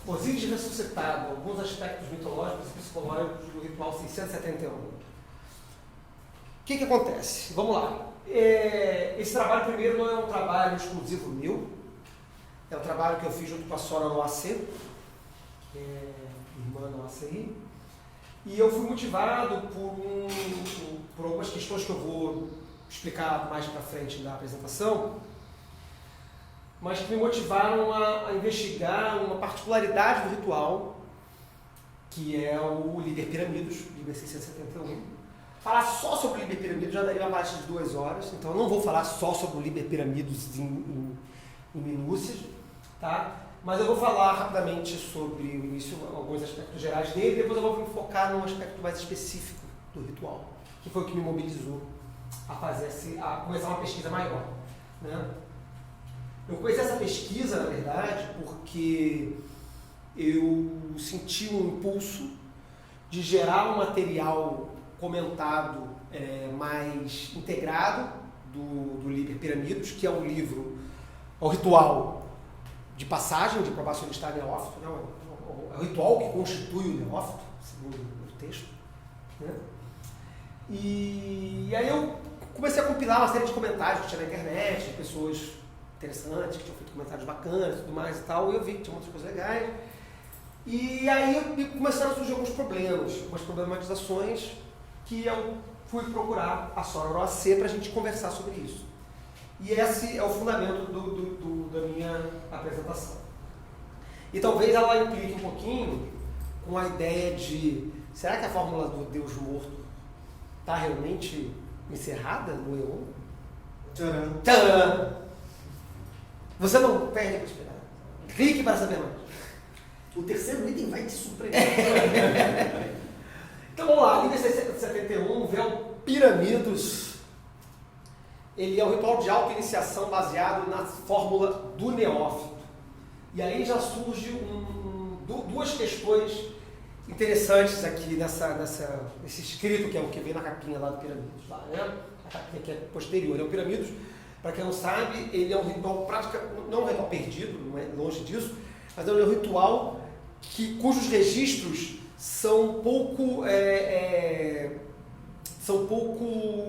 Osíris ressuscitado, alguns aspectos mitológicos e psicológicos do ritual 671. O que acontece? Vamos lá. Esse trabalho, primeiro, não é um trabalho exclusivo meu, é um trabalho que eu fiz junto com a Sora Noacê, que é irmã Noacê, e eu fui motivado por algumas questões que eu vou explicar mais para frente da apresentação, mas que me motivaram a investigar uma particularidade do ritual, que é o Liber Pyramidus, Liber 671. Falar só sobre o Liber Pyramidus já daria uma parte de 2 horas, então eu não vou falar só sobre o Liber Pyramidus em minúcias, tá? Mas eu vou falar rapidamente sobre o início, alguns aspectos gerais dele, e depois eu vou me focar num aspecto mais específico do ritual, que foi o que me mobilizou a começar uma pesquisa maior, né? Eu comecei essa pesquisa, na verdade, porque eu senti um impulso de gerar um material comentado mais integrado do Liber Pyramidus, que é um livro, o ritual de passagem de probacionista a neófito, né? É o ritual que constitui o neófito, segundo o texto, né? E aí eu comecei a compilar uma série de comentários que tinha na internet, de pessoas interessantes, que tinham feito comentários bacanas e tudo mais e tal, e eu vi que tinha muitas coisas legais. E aí começaram a surgir alguns problemas, algumas problematizações, que eu fui procurar a Sora Noacê para a gente conversar sobre isso. E esse é o fundamento da minha apresentação. E talvez ela implique um pouquinho com a ideia de, será que a fórmula do Deus morto está realmente encerrada no Eon? Tcharam! Tcharam! Você não perde para esperar. Clique para saber mais. O terceiro item vai te surpreender. Então vamos lá, Liber 671, Véu Pyramidus. Ele é um ritual de auto-iniciação baseado na fórmula do neófito. E aí já surge duas questões interessantes aqui nesse escrito, que é o que vem na capinha lá do Pyramidus. Lá, né? A capinha que é posterior ao Pyramidus. Para quem não sabe, ele é um ritual não é um ritual perdido, não é longe disso, mas é um ritual cujos registros são pouco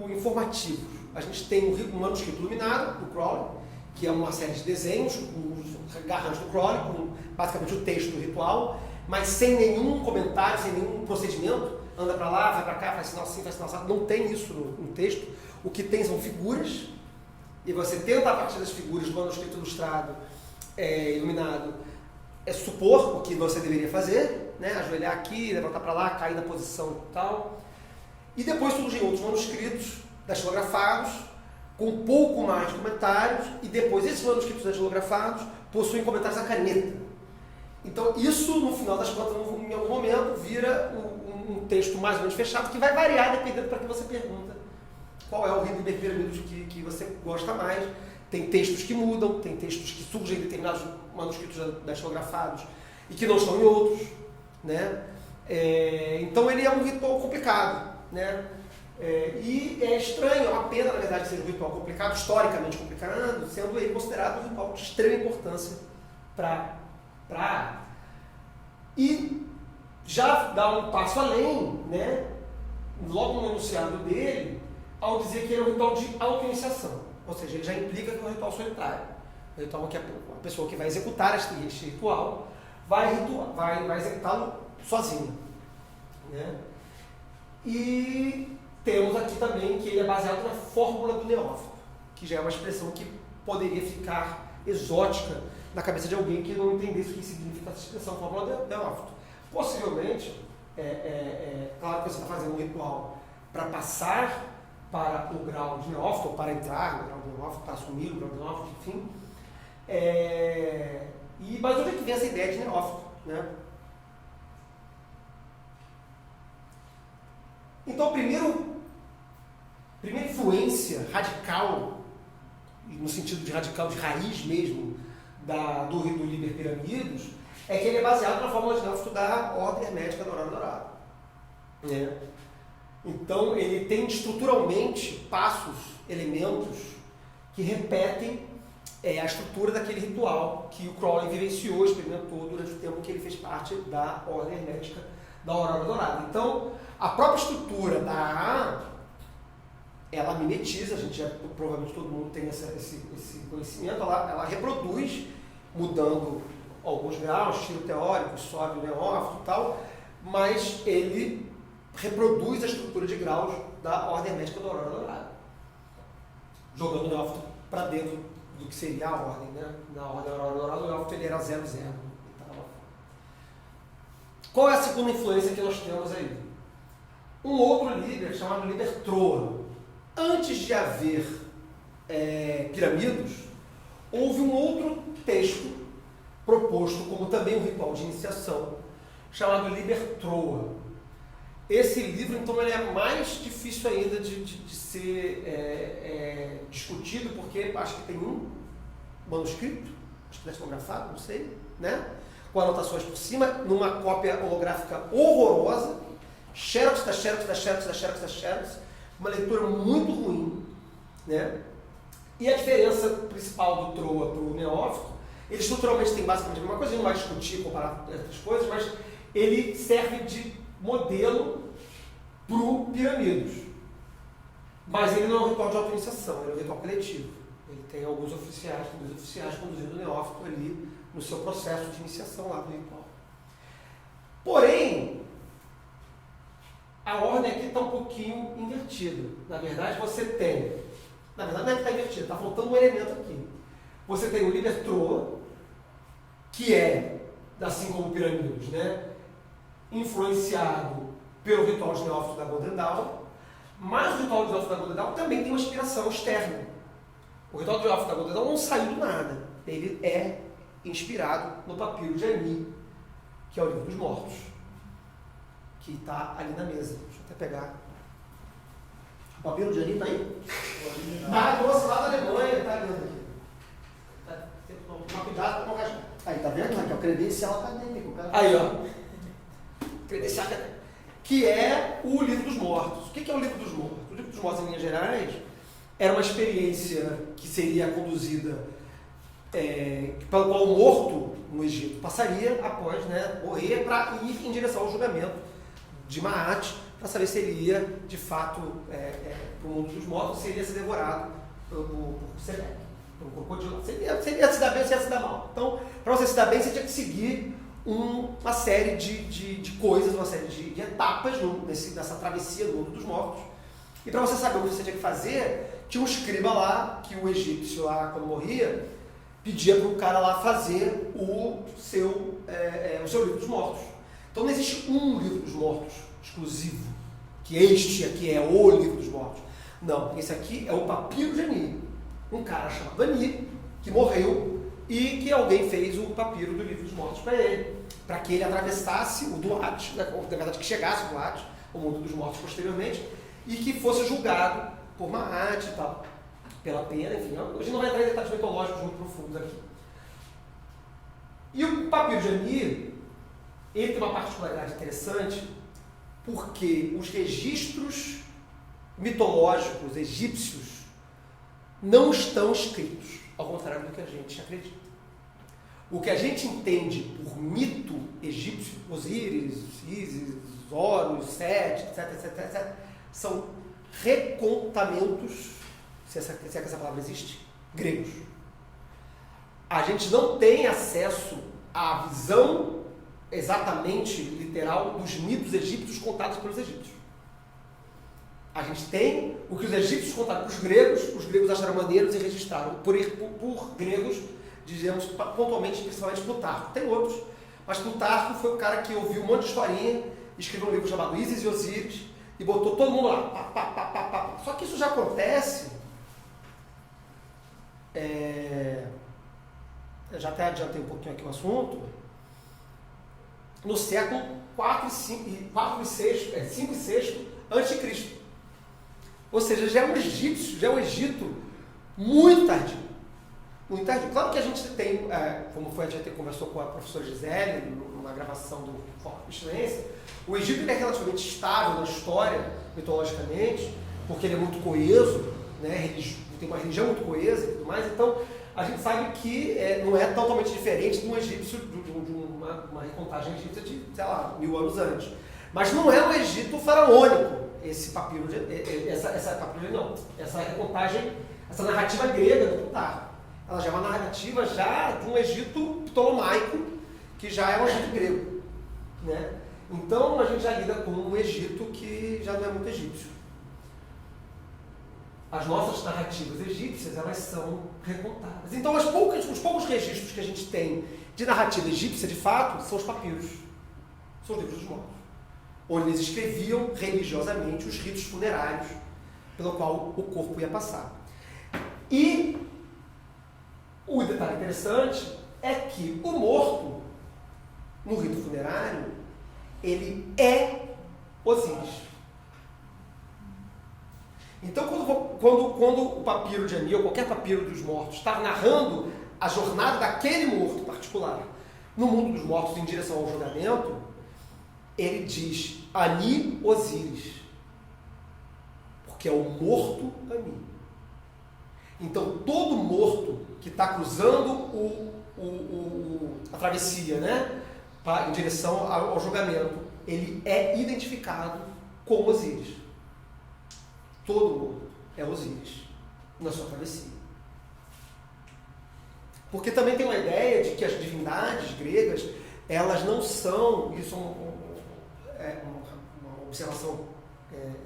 informativos. A gente tem um manuscrito iluminado do Crowley, que é uma série de desenhos, os garranchos do Crowley, com basicamente o texto do ritual, mas sem nenhum comentário, sem nenhum procedimento. Anda para lá, vai para cá, faz sinal assim, faz sinal assim. Não tem isso no texto. O que tem são figuras, e você tenta, a partir das figuras do manuscrito ilustrado, iluminado, supor o que você deveria fazer, né? Ajoelhar aqui, levantar para lá, cair na posição e tal. E depois surgem outros manuscritos dastilografados, com um pouco mais de comentários, e depois esses manuscritos dastilografados possuem comentários à caneta. Então isso, no final das contas, em algum momento, vira um texto mais ou menos fechado, que vai variar dependendo para que você pergunta qual é o Liber Pyramidus que você gosta mais. Tem textos que mudam, tem textos que surgem em determinados manuscritos dastilografados e que não estão em outros, né? Então ele é um ritual complicado, né? E é estranho, é uma pena, na verdade, ser um ritual complicado, historicamente complicado, sendo ele considerado um ritual de extrema importância para a arte. E já dá um passo além, né? Logo no enunciado dele, ao dizer que ele é um ritual de auto-iniciação. Ou seja, ele já implica que é um ritual solitário. Um ritual que a pessoa que vai executar este ritual vai executá-lo sozinha, né? E temos aqui também que ele é baseado na fórmula do neófito, que já é uma expressão que poderia ficar exótica na cabeça de alguém que não entendesse o que significa essa expressão, fórmula do neófito. Possivelmente, claro que você está fazendo um ritual para passar para o grau de neófito, ou para entrar no grau de neófito, para assumir o grau de neófito, enfim. Mas onde é que vem essa ideia de neófito, né? Então, a primeira influência radical, no sentido de radical, de raiz mesmo, do Liber Pyramidus, é que ele é baseado na fórmula de neófito da Ordem Hermética Dourado. Né? Então, ele tem estruturalmente passos, elementos que repetem é a estrutura daquele ritual que o Crowley vivenciou, experimentou durante o tempo que ele fez parte da ordem hermética da Aurora Dourada. Então, a própria estrutura da AA, ela mimetiza, a gente já, provavelmente todo mundo tem esse conhecimento, ela reproduz, mudando alguns graus, estilo teórico, sobe o neófito e tal, mas ele reproduz a estrutura de graus da ordem hermética da Aurora Dourada, jogando o neófito para dentro do que seria a ordem, né? Na ordem Aurora Dourada, o neófito ele era 00. Qual é a segunda influência que nós temos aí? Um outro líder chamado líder Troa. Antes de haver pirâmidos, houve um outro texto proposto como também um ritual de iniciação, chamado Liber Troa. Esse livro, então, ele é mais difícil ainda de ser discutido, porque acho que tem um manuscrito, acho que datilografado, não sei, né? Com anotações por cima, numa cópia holográfica horrorosa, xerox da xerox da xerox da xerox da xerox, uma leitura muito ruim, né? E a diferença principal do Troa para o neófito, ele estruturalmente tem basicamente a mesma coisa, a gente não vai discutir, comparar outras coisas, mas ele serve de modelo para o Pirâmidos. Mas ele não é um ritual de auto-iniciação, ele é um ritual coletivo. Ele tem alguns oficiais conduzindo o neófito ali no seu processo de iniciação lá do ritual. Porém, a ordem aqui está um pouquinho invertida. Na verdade, você tem... Na verdade, não é que está invertida, está faltando um elemento aqui. Você tem o Liber Troa, que é, assim como o Pirâmides, né, influenciado pelo ritual de neófito da Golden Dawn, mas o ritual de neófito da Golden Dawn também tem uma inspiração externa. O ritual de neófito da Golden Dawn não saiu do nada. Ele é inspirado no papiro de Ani, que é o livro dos mortos, que está ali na mesa. Deixa eu até pegar. O papiro de Ani está aí? Trouxe lá da Alemanha, está ali aqui. Toma cuidado para não rasgar. Aí, tá vendo? Que é o credencial acadêmico. Cara. Aí, ó. Credencial acadêmico. Que é o livro dos mortos. O que é o livro dos mortos? O livro dos mortos, em linhas gerais, era uma experiência que seria conduzida pelo qual o morto no Egito passaria após, né, morrer, para ir em direção ao julgamento de Maat, para saber se ele ia, de fato, para o mundo dos mortos, ou se ele ia ser devorado por Sebek, por um crocodilo. Se ele ia se dar bem ou se ia se dar mal. Então, para você se dar bem, você tinha que seguir uma série de coisas, uma série de etapas nessa travessia do mundo dos mortos. E para você saber o que você tinha que fazer, tinha um escriba lá, que o egípcio lá, quando morria, pedia para o cara lá fazer o seu livro dos mortos. Então não existe um livro dos mortos exclusivo, que este aqui é o livro dos mortos. Não, esse aqui é o papiro de Ani. Um cara chamado Ani, que morreu, e que alguém fez o papiro do livro dos mortos para ele, para que ele atravessasse o Duat, na verdade que chegasse o Duat, o mundo dos mortos posteriormente, e que fosse julgado por Maat e tal, pela pena, enfim. Hoje não vai entrar em detalhes mitológicos muito profundos aqui. E o papiro de Ani, ele tem uma particularidade interessante, porque os registros mitológicos egípcios não estão escritos, ao contrário do que a gente acredita. O que a gente entende por mito egípcio, Osíris, Ísis, Horus, Sete, etc., são recontamentos, se é que essa palavra existe, gregos. A gente não tem acesso à visão exatamente literal dos mitos egípcios contados pelos egípcios. A gente tem o que os egípcios contaram para os gregos acharam maneiros e registraram por gregos, dizemos pontualmente, principalmente Plutarco. Tem outros, mas Plutarco foi o cara que ouviu um monte de historinha, escreveu um livro chamado Ísis e Osíris e botou todo mundo lá. Pá, pá, pá, pá, pá. Só que isso já acontece. Eu já até adiantei um pouquinho aqui o assunto. No século 5 e 6 a.C. Ou seja, já é um Egito muito tardio. Muito tardio. Claro que a gente tem, como foi, a gente conversou com a professora Gisele, numa gravação do Foco de Excelência, o Egito é relativamente estável na história, mitologicamente, porque ele é muito coeso, né? Tem uma religião muito coesa e tudo mais, então a gente sabe que não é totalmente diferente de um egípcio, de uma recontagem egípcia de, sei lá, 1000 anos antes. Mas não é um Egito faraônico, esse papiro, essa recontagem, essa narrativa grega do Plutarco. Ela já é uma narrativa já de um Egito ptolomaico, que já é um Egito grego, né? Então a gente já lida com um Egito que já não é muito egípcio. As nossas narrativas egípcias, elas são recontadas. Então os poucos registros que a gente tem de narrativa egípcia, de fato, são os papiros. São os livros dos mortos. Onde eles escreviam religiosamente os ritos funerários pelo qual o corpo ia passar. E o detalhe interessante é que o morto, no rito funerário, ele é Osíris. Então, quando o papiro de Ani, ou qualquer papiro dos mortos, está narrando a jornada daquele morto particular no mundo dos mortos em direção ao julgamento, ele diz Ani Osíris, porque é o morto Ani. Então, todo morto que está cruzando a travessia, né, em direção ao julgamento, ele é identificado com Osíris. Todo morto é Osíris na sua travessia. Porque também tem uma ideia de que as divindades gregas, elas não são, isso é uma observação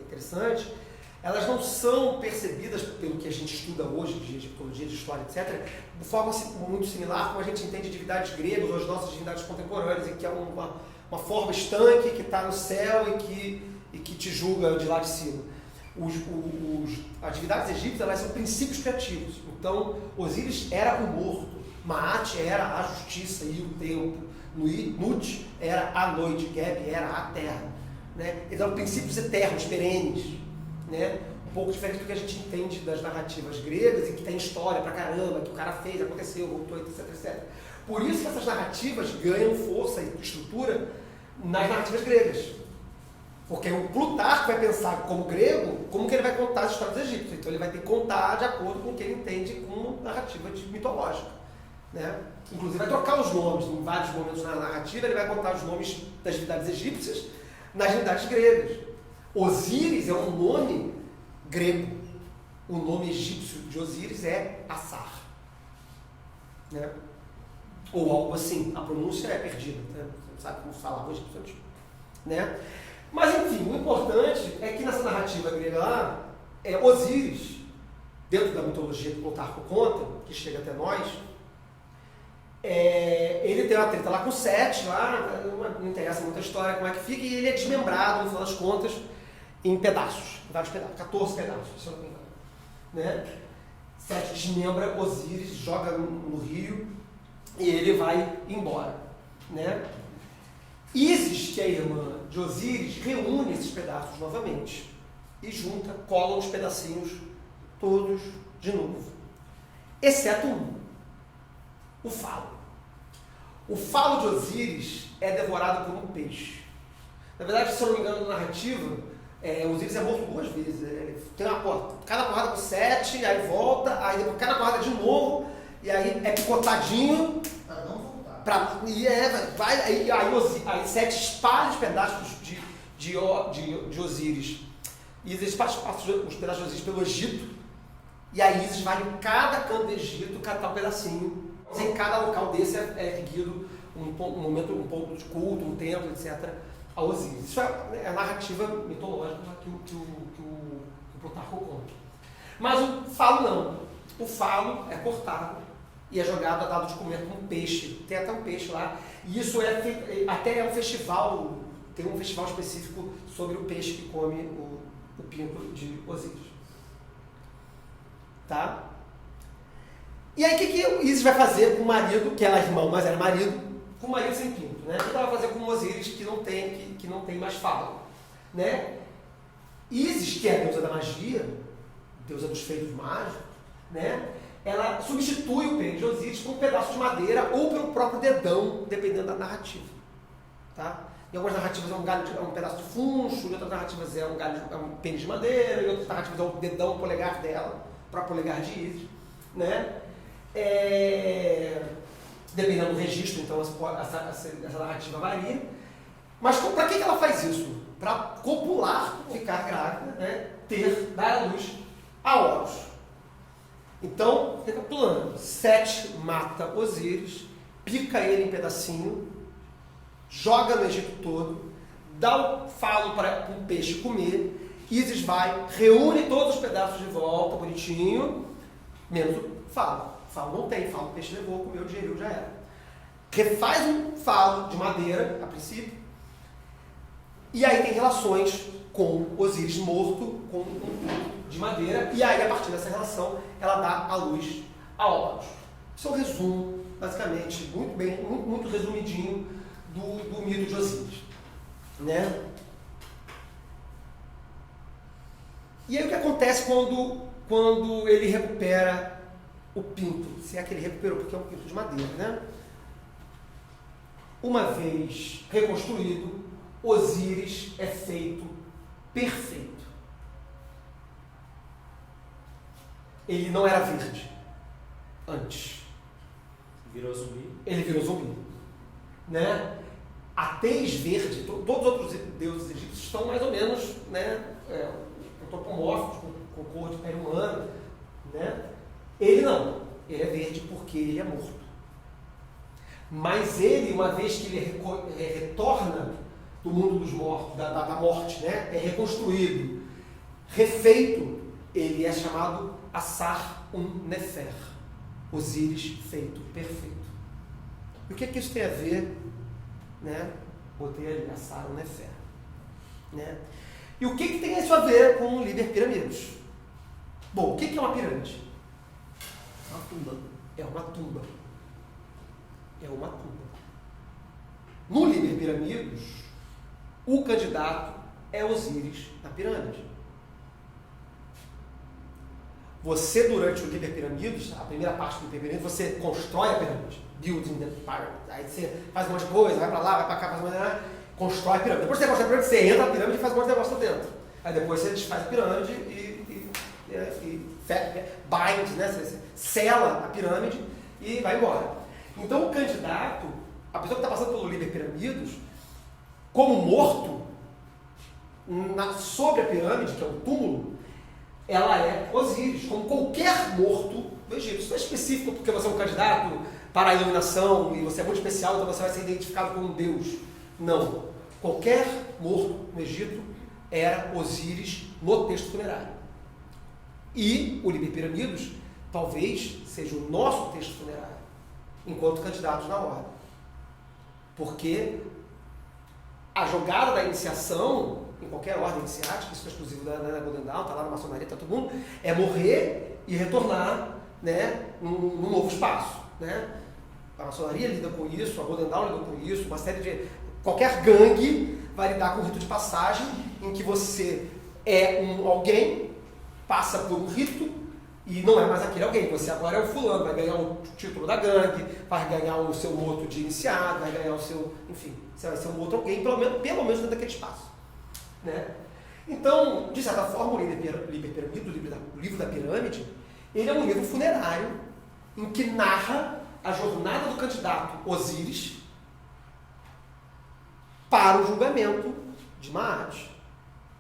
interessante, elas não são percebidas, pelo que a gente estuda hoje, de egiptologia, de história, etc., de forma muito similar como a gente entende divindades gregas ou as nossas divindades contemporâneas, em que é uma forma estanque que está no céu e que te julga de lá de cima. As divindades egípcias, elas são princípios criativos. Então, Osíris era o morto, Maat era a justiça e o tempo, Nut era a noite, Geb era a terra. Né? Então, princípios eternos, perenes. Né? Um pouco diferente do que a gente entende das narrativas gregas, em que tem história pra caramba, que o cara fez, aconteceu, voltou, etc, etc. Por isso que essas narrativas ganham força e estrutura nas narrativas gregas. Porque o Plutarco vai pensar como grego, como que ele vai contar as histórias dos egípcios. Então ele vai ter que contar de acordo com o que ele entende como narrativa mitológica. Né? Inclusive vai trocar os nomes em vários momentos na narrativa, ele vai contar os nomes das divindades egípcias nas divindades gregas. Osíris é um nome grego. O nome egípcio de Osíris é Assar. Né? Ou algo assim. A pronúncia é perdida. Né? Você não sabe como falava o egípcio antigo. Né? Mas, enfim, o importante é que nessa narrativa grega lá, Osíris, dentro da mitologia que Plutarco conta, que chega até nós, ele tem uma treta lá com Sete, lá, não interessa muita história como é que fica, e ele é desmembrado, no final das contas, em pedaços, vários pedaços, 14 pedaços, se eu não me engano. Né? Sete desmembra Osíris, joga no rio, e ele vai embora. Né? Ísis, que é a irmã de Osíris, reúne esses pedaços novamente e junta, cola os pedacinhos todos de novo, exceto um, o falo. O falo de Osíris é devorado por um peixe. Na verdade, se eu não me engano, na narrativa, Osíris é morto 2 vezes. Ele tem cada porrada com 7, aí volta, aí depois cada porrada de novo, e aí é picotadinho. Aí Sete espalha os pedaços de Osíris. E Isis espalha os pedaços de Osíris pelo Egito. E aí Isis vai em cada canto do Egito catar um pedacinho. Em cada local desse é erguido um ponto de culto, um templo, etc. a Osíris. Isso é a narrativa mitológica que o Plutarco conta. Mas o falo não. O falo é cortado e é jogado, dado de comer com um peixe. Tem até um peixe lá. E isso até é um festival, tem um festival específico sobre o peixe que come o pinto de Osíris. Tá? E aí o que Isis vai fazer com o marido, que ela é irmão, mas era marido, com o marido sem pinto? Né? O que ela vai fazer com Osíris que não tem mais falo? Né? Isis, que é a deusa da magia, deusa dos feitos mágicos, né? Ela substitui o pênis de Osíris por um pedaço de madeira ou pelo próprio dedão, dependendo da narrativa. Tá? Em algumas narrativas é um pedaço de funcho, em outras narrativas é um pênis de madeira, em outras narrativas é o dedão, o polegar dela, o próprio polegar de Isis. Né? dependendo do registro, então essa narrativa varia. Mas para que ela faz isso? Para copular, ficar grávida, né? Dar à luz a Horus. Então, recapitulando, Sete mata Osíris, pica ele em pedacinho, joga no Egito todo, dá o falo para um peixe comer, Ísis vai, reúne todos os pedaços de volta, bonitinho, menos o falo. Falo não tem, falo o peixe levou, comeu, digeriu, já era. Refaz um falo de madeira, a princípio, e aí tem relações com Osíris morto, com um de madeira, e aí a partir dessa relação ela dá à luz a Horus. Isso é um resumo, basicamente, muito resumidinho do mito de Osíris. Né? E aí o que acontece quando ele recupera o pinto? Se é que ele recuperou, porque é um pinto de madeira, né? Uma vez reconstruído, Osíris é feito perfeito. Ele não era verde antes. Virou zumbi? Ele virou zumbi. Né? A tez verde, todos os outros deuses egípcios estão mais ou menos, né, antropomórficos, com cor de pele humana. Né? Ele não. Ele é verde porque ele é morto. Mas ele, uma vez que ele retorna do mundo dos mortos, da morte, né, é reconstruído, refeito, ele é chamado Assar-un-Nefer, Osíris feito perfeito. E o que isso tem a ver, né? Botei ali, Assar-un-Nefer. Né? E o que tem isso a ver com o Liber Piramidos? Bom, o que é uma pirâmide? Uma tumba. É uma tumba. É uma tumba. No Liber Piramidos, o candidato é Osíris na pirâmide. Você, durante o Liber Piramidos, a primeira parte do Liber Piramidos, você constrói a pirâmide. Building the pyramid. Aí você faz um monte de coisa, vai pra lá, vai pra cá, faz uma coisa, constrói a pirâmide. Depois que você constrói a pirâmide, você entra na pirâmide e faz um monte de negócio lá dentro. Aí depois você desfaz a pirâmide e bind, né? Você sela a pirâmide e vai embora. Então o candidato, a pessoa que está passando pelo Liber Piramidos, como morto, sobre a pirâmide, que é um túmulo, ela é Osíris, como qualquer morto do Egito. Isso não é específico porque você é um candidato para a iluminação e você é muito especial, então você vai ser identificado como um deus. Não. Qualquer morto no Egito era Osíris no texto funerário. E o Liber Piramidos talvez seja o nosso texto funerário, enquanto candidatos na ordem. Porque a jogada da iniciação, em qualquer ordem iniciática, isso é exclusivo da Golden Dawn, está lá na maçonaria, está todo mundo, é morrer e retornar, né, num novo espaço. Né? A maçonaria lida com isso, a Golden Dawn lida com isso, uma série de... Qualquer gangue vai lidar com um rito de passagem em que você é alguém, passa por um rito e não é mais aquele alguém. Você agora é o fulano, vai ganhar o título da gangue, vai ganhar o seu loto de iniciado, vai ganhar o seu... Enfim, você vai ser um outro alguém, pelo menos dentro daquele espaço. Né? Então, de certa forma, o Liber Piramido, o livro da pirâmide, ele é um livro funerário em que narra a jornada do candidato Osíris para o julgamento de Maat.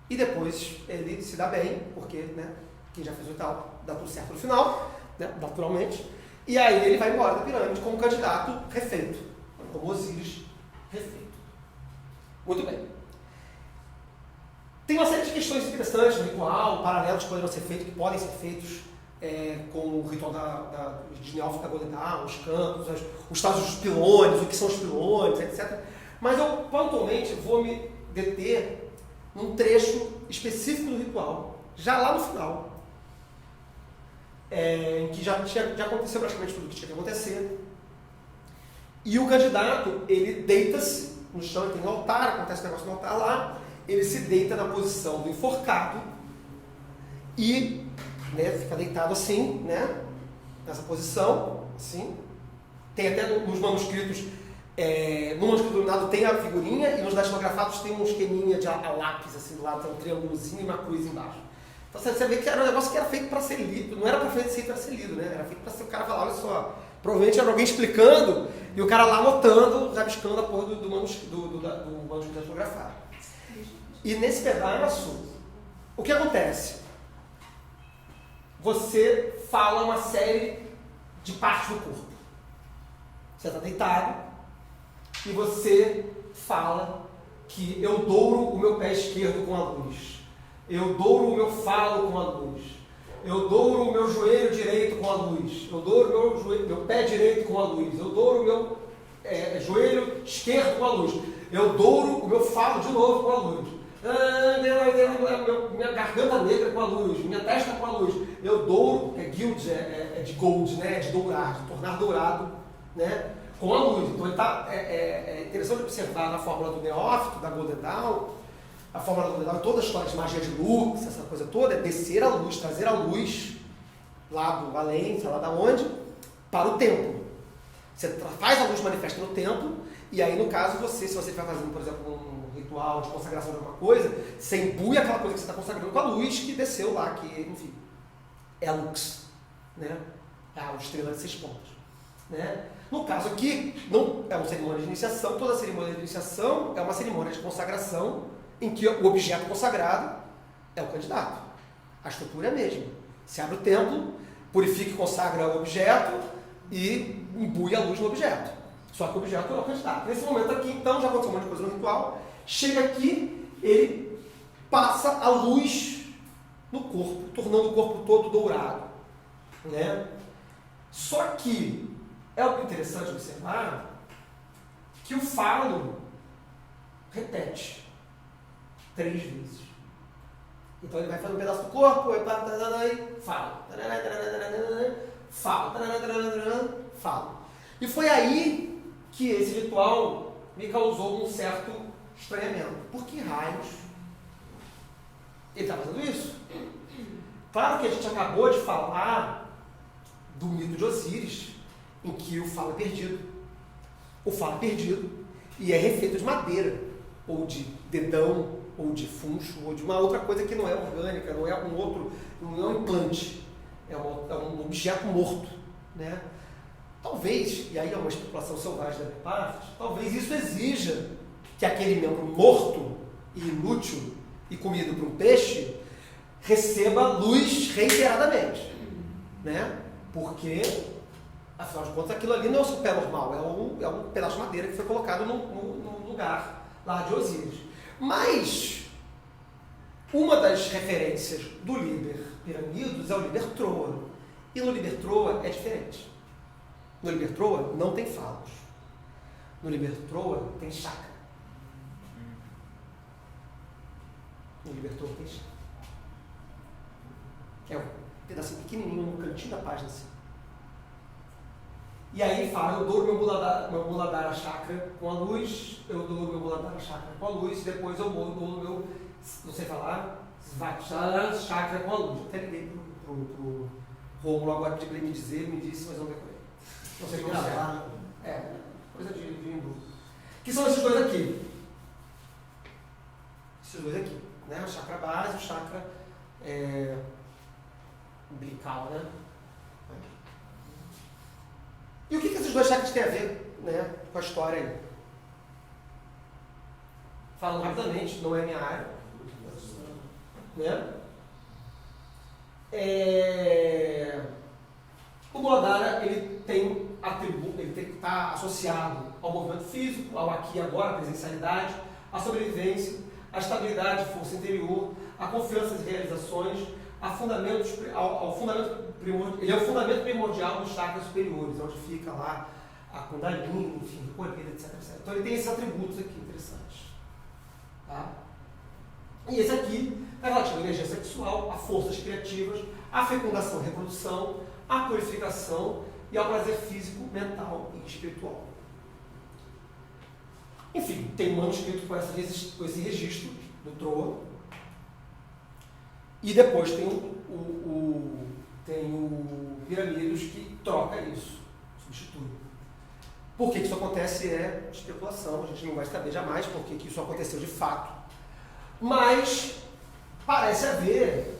E depois ele se dá bem, porque, né, quem já fez o tal dá tudo certo no final, né, naturalmente. E aí ele vai embora da pirâmide como candidato refeito, como Osíris refeito. Muito bem. Tem uma série de questões interessantes no ritual, paralelos que poderão ser feitos, que podem ser feitos com o ritual de Neófita da Golden Dawn, os cantos, os tais dos pilões, o que são os pilões, etc. Mas eu, pontualmente, vou me deter num trecho específico do ritual, já lá no final, em que já aconteceu praticamente tudo o que tinha que acontecer. E o candidato, ele deita-se no chão, ele tem um altar, acontece um negócio no altar lá, ele se deita na posição do enforcado e, né, fica deitado assim, né, nessa posição, assim. Tem até nos manuscritos, no manuscrito iluminado tem a figurinha e nos datilografados tem um esqueminha de a lápis, assim, do lado, tem um triângulozinho e uma cruz embaixo. Então você vê que era um negócio que era feito para ser lido, não era para ser para ser lido, né? Era feito para ser o cara falar, olha só, provavelmente era alguém explicando e o cara lá anotando, rabiscando a porra do manuscrito datilografado. E nesse pedaço, o que acontece? Você fala uma série de partes do corpo. Você está deitado e você fala que eu douro o meu pé esquerdo com a luz, eu douro o meu falo com a luz, eu douro o meu joelho direito com a luz, eu douro meu pé direito com a luz, eu douro o meu joelho esquerdo com a luz, eu douro o meu falo de novo com a luz, minha garganta negra com a luz, minha testa com a luz, eu douro, gild é de gold, né? É de dourar, de tornar dourado, né? Com a luz. Então é interessante observar na fórmula do Neófito, da Golden Dawn, a fórmula do Golden Dawn, toda a história de magia de Lux, essa coisa toda, é descer a luz, trazer a luz lá do além, sei lá da onde, para o templo. Você faz a luz manifesta no templo, e aí no caso se você estiver fazendo, por exemplo, um ritual de consagração de alguma coisa, você imbui aquela coisa que você está consagrando com a luz que desceu lá, que, enfim, é a Lux, né? É a estrela de 6 pontos, né? No caso aqui, não é uma cerimônia de iniciação, toda cerimônia de iniciação é uma cerimônia de consagração em que o objeto consagrado é o candidato. A estrutura é a mesma. Se abre o templo, purifica e consagra o objeto e imbui a luz no objeto. Só que o objeto é o candidato. Nesse momento aqui, então, já aconteceu um monte de coisa no ritual, chega aqui, ele passa a luz no corpo, tornando o corpo todo dourado, né? Só que é algo interessante observar que o falo repete 3 vezes. Então ele vai fazer um pedaço do corpo, e fala, fala. E foi aí que esse ritual me causou um certo estranhamento. Por que raios ele está fazendo isso? Claro que a gente acabou de falar do mito de Osíris, em que o falo é perdido. O falo é perdido e é refeito de madeira, ou de dedão, ou de funcho, ou de uma outra coisa que não é orgânica, não é um implante, é um objeto morto, né? Talvez, e aí é uma especulação selvagem da minha parte, talvez isso exija que aquele membro morto e inútil e comido por um peixe receba luz reiteradamente, né? Porque, afinal de contas, aquilo ali não é um pé normal, é um pedaço de madeira que foi colocado no lugar lá de Osíris. Mas, uma das referências do Liber Piramidos é o Liber Troa. E no Liber Troa é diferente. No Liber Troa não tem falos. No Liber Troa tem chakra. No Liber Troa tem chakra. É um pedacinho pequenininho no cantinho da página assim. E aí fala, eu douro meu Muladhara chakra com a luz, eu douro meu Muladhara chakra com a luz, e depois eu douro meu, não sei falar, Svachara chakra com a luz. Até liguei pro Rômulo agora, pedi para ele me dizer, ele me disse, mas não decorei. Não sei como é. Coisa de hindu. Que são esses dois aqui. Esses dois aqui, né? O chakra base, o chakra umbilical, né? E o que esses dois chakras têm a ver, né, com a história aí? Falando rapidamente, não é minha área. Né? O Muladhara, ele tem atributo, ele tem que estar associado ao movimento físico, ao aqui e agora, à presencialidade, à sobrevivência, à estabilidade, força interior, à confiança nas realizações, ao fundamento primordial. Ele é o fundamento primordial dos chakras superiores, onde fica lá a Kundalini, enfim, recolhida, etc, etc. Então ele tem esses atributos aqui interessantes. Tá? E esse aqui é relativo à energia sexual, a forças criativas, à fecundação e reprodução, à purificação e ao prazer físico, mental e espiritual. Enfim, tem um manuscrito com esse registro do Troa. E depois tem o Piramidos que troca isso, substitui. Por que isso acontece é especulação, a gente não vai saber jamais por que isso aconteceu de fato. Mas parece haver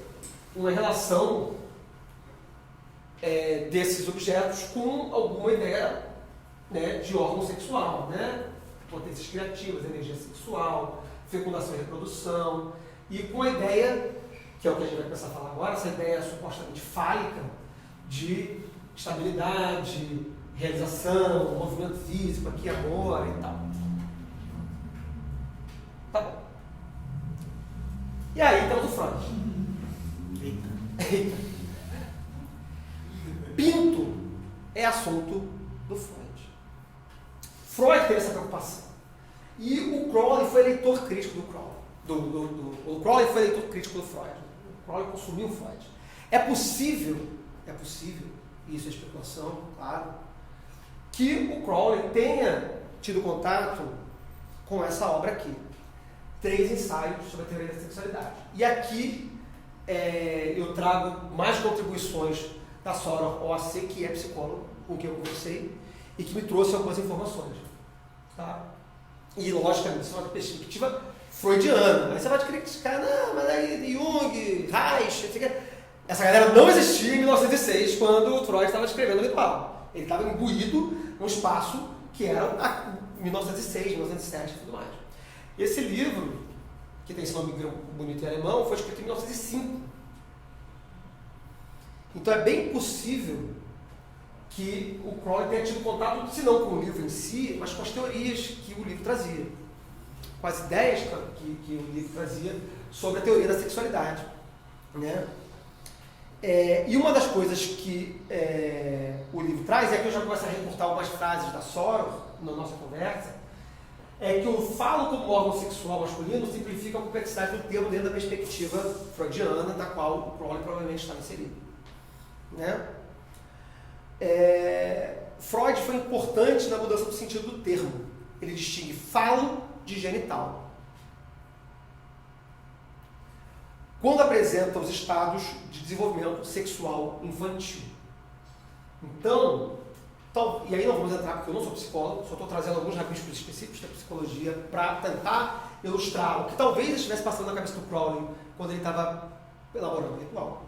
uma relação desses objetos com alguma ideia, né, de órgão sexual, né? Potências criativas, energia sexual, fecundação e reprodução, e com a ideia, que é o que a gente vai começar a falar agora, essa ideia supostamente fálica de estabilidade, realização, movimento físico aqui agora e tal. Tá bom. E aí temos o Freud. Eita. Pinto é assunto do Freud. Freud teve essa preocupação. E o Crowley foi leitor crítico do Crowley. O Crowley foi leitor crítico do Freud. O Crowley consumiu o Freud. É possível, isso é especulação, claro, que o Crowley tenha tido contato com essa obra aqui. 3 ensaios sobre a teoria da sexualidade. E aqui eu trago mais contribuições da Soror OAC, que é psicóloga, com quem eu conversei, e que me trouxe algumas informações. Tá? E, logicamente, isso é uma perspectiva freudiana. Aí você vai criticar, não, mas aí Jung, Reich, etc. Essa galera não existia em 1906, quando o Freud estava escrevendo o Ritual. Ele estava imbuído num espaço que era 1906, 1907 e tudo mais. Esse livro, que tem esse nome bonito em alemão, foi escrito em 1905. Então é bem possível que o Crowley tenha tido contato, se não com o livro em si, mas com as teorias que o livro trazia, com as ideias que o livro trazia sobre a teoria da sexualidade, né? E uma das coisas que o livro traz, e aqui eu já começo a recortar algumas frases da Soror na nossa conversa, é que o falo como órgão sexual masculino simplifica a complexidade do termo dentro da perspectiva freudiana, da qual o Crowley provavelmente estava inserido. Né? Freud foi importante na mudança do sentido do termo. Ele distingue falo de genital. Quando apresenta os estados de desenvolvimento sexual infantil. Então, e aí não vamos entrar, porque eu não sou psicólogo, só estou trazendo alguns rabiscos específicos da psicologia para tentar ilustrar o que talvez estivesse passando na cabeça do Crowley quando ele estava elaborando o ritual.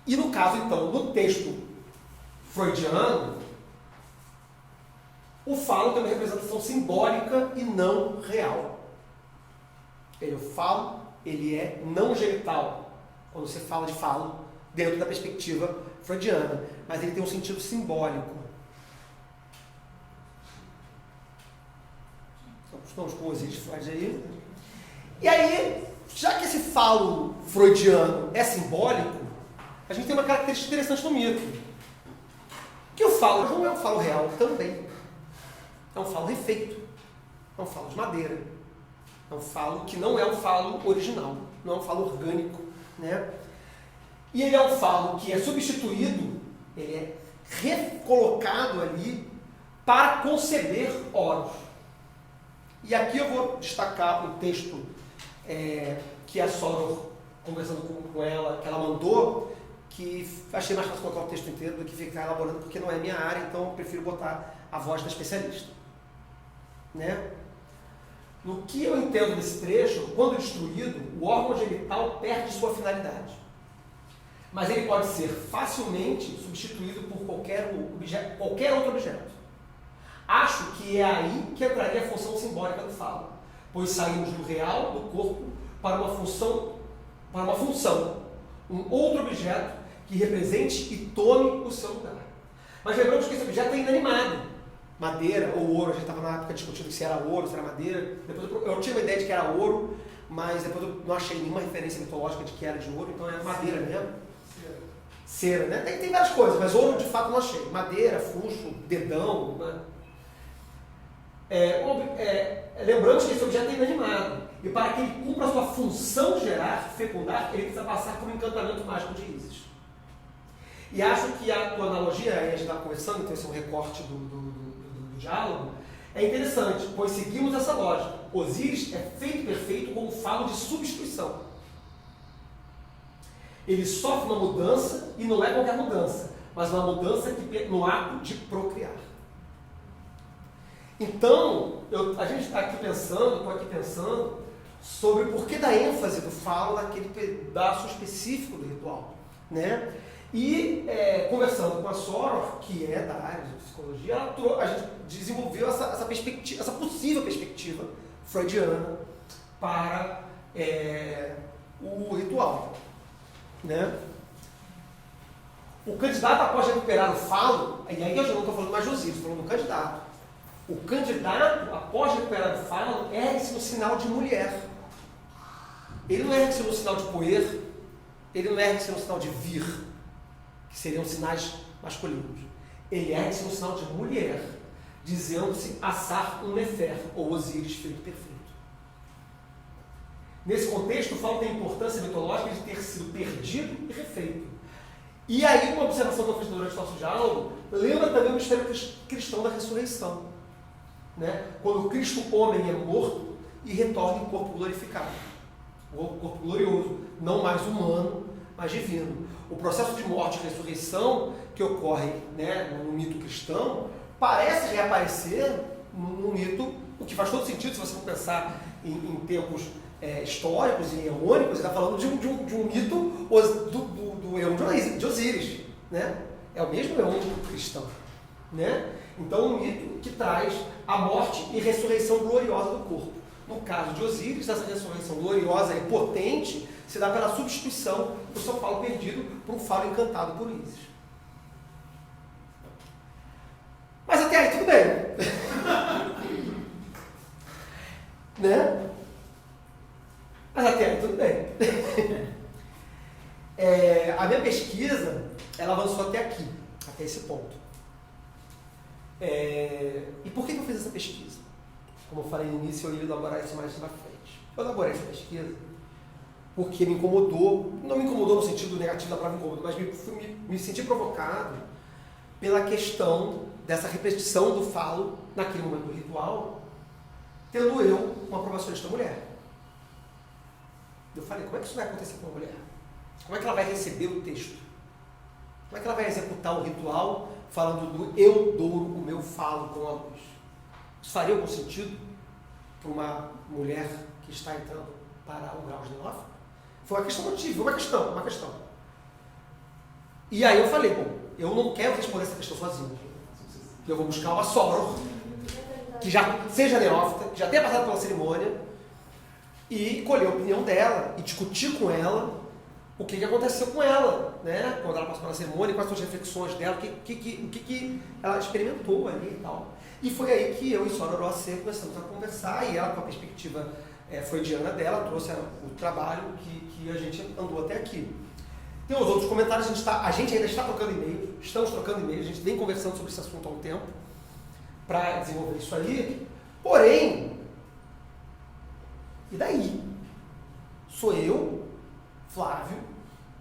E no caso, então, no texto freudiano, o falo tem uma representação simbólica e não real. O falo, ele é não genital, quando você fala de falo, dentro da perspectiva freudiana, mas ele tem um sentido simbólico. Estamos com os de Freud aí. E aí, já que esse falo freudiano é simbólico, a gente tem uma característica interessante no mito. Que o falo não é um falo real também. É um falo refeito. É um falo de madeira. É um falo que não é um falo original. Não é um falo orgânico. Né? E ele é um falo que é substituído, ele é recolocado ali para conceber oros. E aqui eu vou destacar um texto que a Soror, conversando com ela, que ela mandou, que achei mais fácil colocar o texto inteiro do que ficar elaborando, porque não é minha área, então eu prefiro botar a voz da especialista. Né? No que eu entendo desse trecho, quando destruído, o órgão genital perde sua finalidade. Mas ele pode ser facilmente substituído por qualquer outro objeto. Acho que é aí que entraria a função simbólica do falo, pois saímos do real, do corpo, para uma função, um outro objeto que represente e tome o seu lugar. Mas lembramos que esse objeto é inanimado. Madeira ou ouro, a gente estava na época discutindo se era ouro, se era madeira. Depois eu tinha uma ideia de que era ouro, mas depois eu não achei nenhuma referência mitológica de que era de ouro, então é madeira mesmo. Cera, né? Tem várias coisas, mas ouro de fato não achei. Madeira, fuxo, dedão. Né? Lembramos que esse objeto é inanimado. E para que ele cumpra a sua função gerar, fecundar, ele precisa passar por um encantamento mágico de Ísis. E acho que a tua analogia, aí a gente estava conversando, então esse é um recorte do diálogo, é interessante, pois seguimos essa lógica. Osíris é feito perfeito como falo de substituição. Ele sofre uma mudança, e não é qualquer mudança, mas uma mudança no ato de procriar. Então, a gente está aqui pensando, estou aqui pensando, sobre o porquê da ênfase do falo naquele pedaço específico do ritual, né? E conversando com a Soror, que é da área de psicologia, a gente desenvolveu essa perspectiva, essa possível perspectiva freudiana para o ritual, né? O candidato, após recuperar o falo, e aí eu já não estou falando mais de Osíris, estou falando do candidato. O candidato, após recuperar o falo, ergue-se no sinal de mulher. Ele não ergue-se no sinal de poer, ele não ergue-se no sinal de vir, que seriam sinais masculinos. Ele ergue-se no sinal de mulher, dizendo-se Assar um Nefer, ou Osíris, filho perfeito. Nesse contexto, o falo tem importância mitológica de ter sido perdido e refeito. E aí, uma observação que eu fiz durante o nosso diálogo, lembra também o mistério cristão da ressurreição. Né? Quando o Cristo homem é morto e retorna em corpo glorificado. O corpo glorioso, não mais humano, mas divino. O processo de morte e ressurreição que ocorre, né, no mito cristão, parece reaparecer no mito, o que faz todo sentido se você for pensar em tempos históricos e eônicos. Ele está falando de um mito do Eon de Osíris, né? É o mesmo Eon cristão, né? Então, um mito que traz a morte e ressurreição gloriosa do corpo. No caso de Osíris, essa ressurreição gloriosa e potente se dá pela substituição do seu falo perdido por um falo encantado por Ísis. Mas até aí tudo bem. Né? Mas até aí tudo bem. A minha pesquisa, ela avançou até aqui, até esse ponto. E por que eu fiz essa pesquisa? Como eu falei no início, eu ia elaborar isso mais na frente. Eu elaborei essa pesquisa porque me incomodou, não me incomodou no sentido negativo da palavra incomodou, mas me senti provocado pela questão dessa repetição do falo naquele momento do ritual, tendo eu uma provacionista mulher. Eu falei, como é que isso vai acontecer com uma mulher? Como é que ela vai receber o texto? Como é que ela vai executar o ritual falando do eu douro o meu falo com a luz? Isso faria algum sentido para uma mulher que está entrando para o grau de neófito? Foi uma questão motiva, uma questão. E aí eu falei, bom, eu não quero responder essa questão sozinho. Eu vou buscar uma Soror, que já seja neófita, que já tenha passado pela cerimônia, e colher a opinião dela, e discutir com ela o que aconteceu com ela, né? Quando ela passou pela cerimônia, quais são as reflexões dela, o que ela experimentou ali e tal. E foi aí que eu e Soror Rossé começamos a conversar, e ela, com a perspectiva freudiana dela, trouxe o trabalho que a gente andou até aqui. Tem os outros comentários, a gente ainda está trocando e-mail, estamos trocando e-mail, a gente vem conversando sobre esse assunto há um tempo, para desenvolver isso aí. Porém, e daí? Sou eu, Flávio,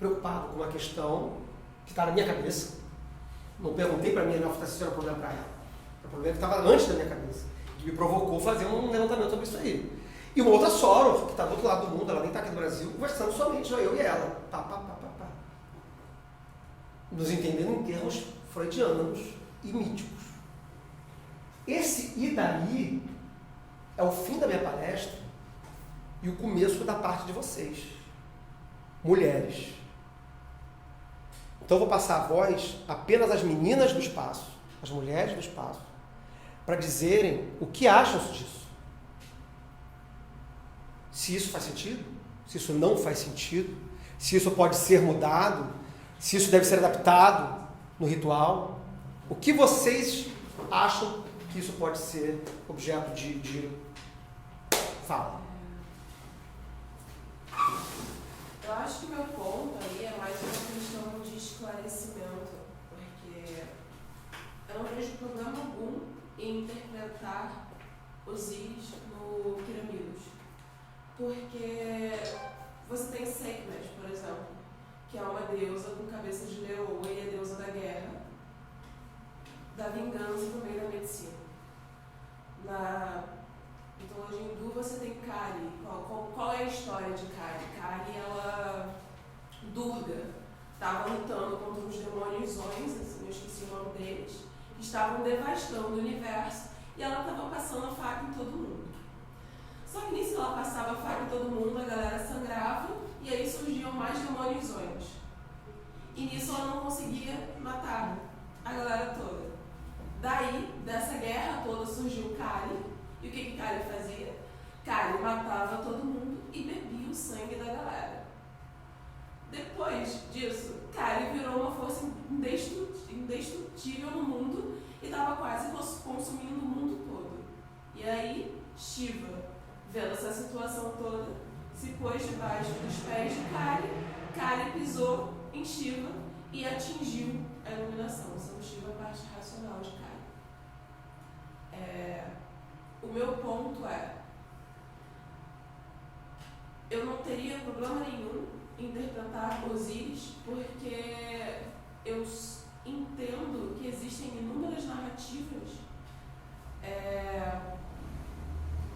preocupado com uma questão que está na minha cabeça. Não perguntei para a minha neófita se era um problema para ela. É um problema que estava antes da minha cabeça, que me provocou fazer um levantamento sobre isso aí. E uma outra Soror, que está do outro lado do mundo, ela nem está aqui no Brasil, conversando somente, eu e ela. Nos entendendo em termos freudianos e míticos. Esse e daí é o fim da minha palestra e o começo da parte de vocês, mulheres. Então eu vou passar a voz apenas às meninas do espaço, às mulheres do espaço, para dizerem o que acham disso. Se isso faz sentido, se isso não faz sentido, se isso pode ser mudado, se isso deve ser adaptado no ritual. O que vocês acham que isso pode ser objeto de fala? Eu acho que o meu ponto aí é mais uma questão de esclarecimento, porque eu não vejo problema algum em interpretar Osíris no Piramidos, porque você tem Sekhmet, por exemplo, que é uma deusa com cabeça de leoa e é deusa da guerra, da vingança no meio da medicina. Na mitologia hindu você tem Kali. Qual é a história de Kali? Kali, ela, Durga, estava lutando contra uns demôniozões, assim, eu esqueci o nome deles, que estavam devastando o universo, e ela estava passando a faca em todo mundo. Só que nisso ela passava a faca em todo mundo, a galera sangrava, e aí surgiam mais demôniozões. E nisso ela não conseguia matar a galera toda. Daí, dessa guerra toda, surgiu Kali. E o que Kali fazia? Kali matava todo mundo e bebia o sangue da galera. Depois disso, Kali virou uma força indestrutível no mundo e estava quase consumindo o mundo todo. E aí, Shiva, vendo essa situação toda, se pôs debaixo dos pés de Kali. Kali pisou em Shiva e atingiu a iluminação. São Shiva a parte racional de Kali. O meu ponto é, eu não teria problema nenhum em interpretar Osíris, porque eu entendo que existem inúmeras narrativas,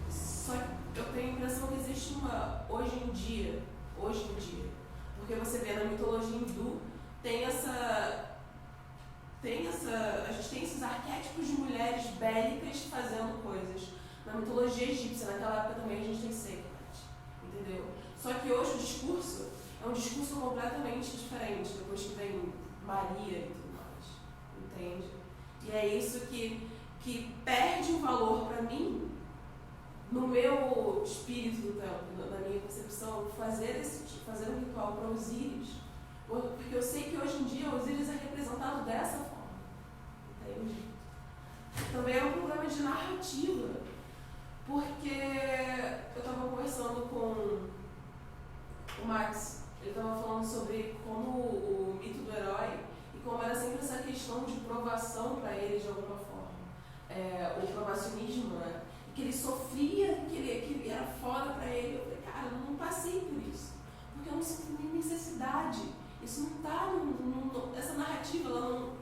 só que eu tenho a impressão que existe uma, hoje em dia, porque você vê na mitologia hindu, a gente tem esses arquétipos de mulheres bélicas fazendo coisas. Na mitologia egípcia, naquela época também a gente tem Sekhmet, entendeu? Só que hoje o discurso é um discurso completamente diferente, depois que vem Maria e tudo mais, entende? E é isso que perde o valor para mim, no meu espírito do tempo, na minha concepção, fazer um ritual para Osíris, porque eu sei que hoje em dia Osíris é representado dessa forma, entende? Também é um problema de narrativa, porque eu estava conversando com o Max, ele estava falando sobre como o mito do herói e como era sempre essa questão de provação para ele de alguma forma, o provacionismo, né? Que ele sofria, que era foda para ele. Eu falei, cara, eu não passei por isso, porque eu não sinto nenhuma necessidade. Isso não está essa narrativa do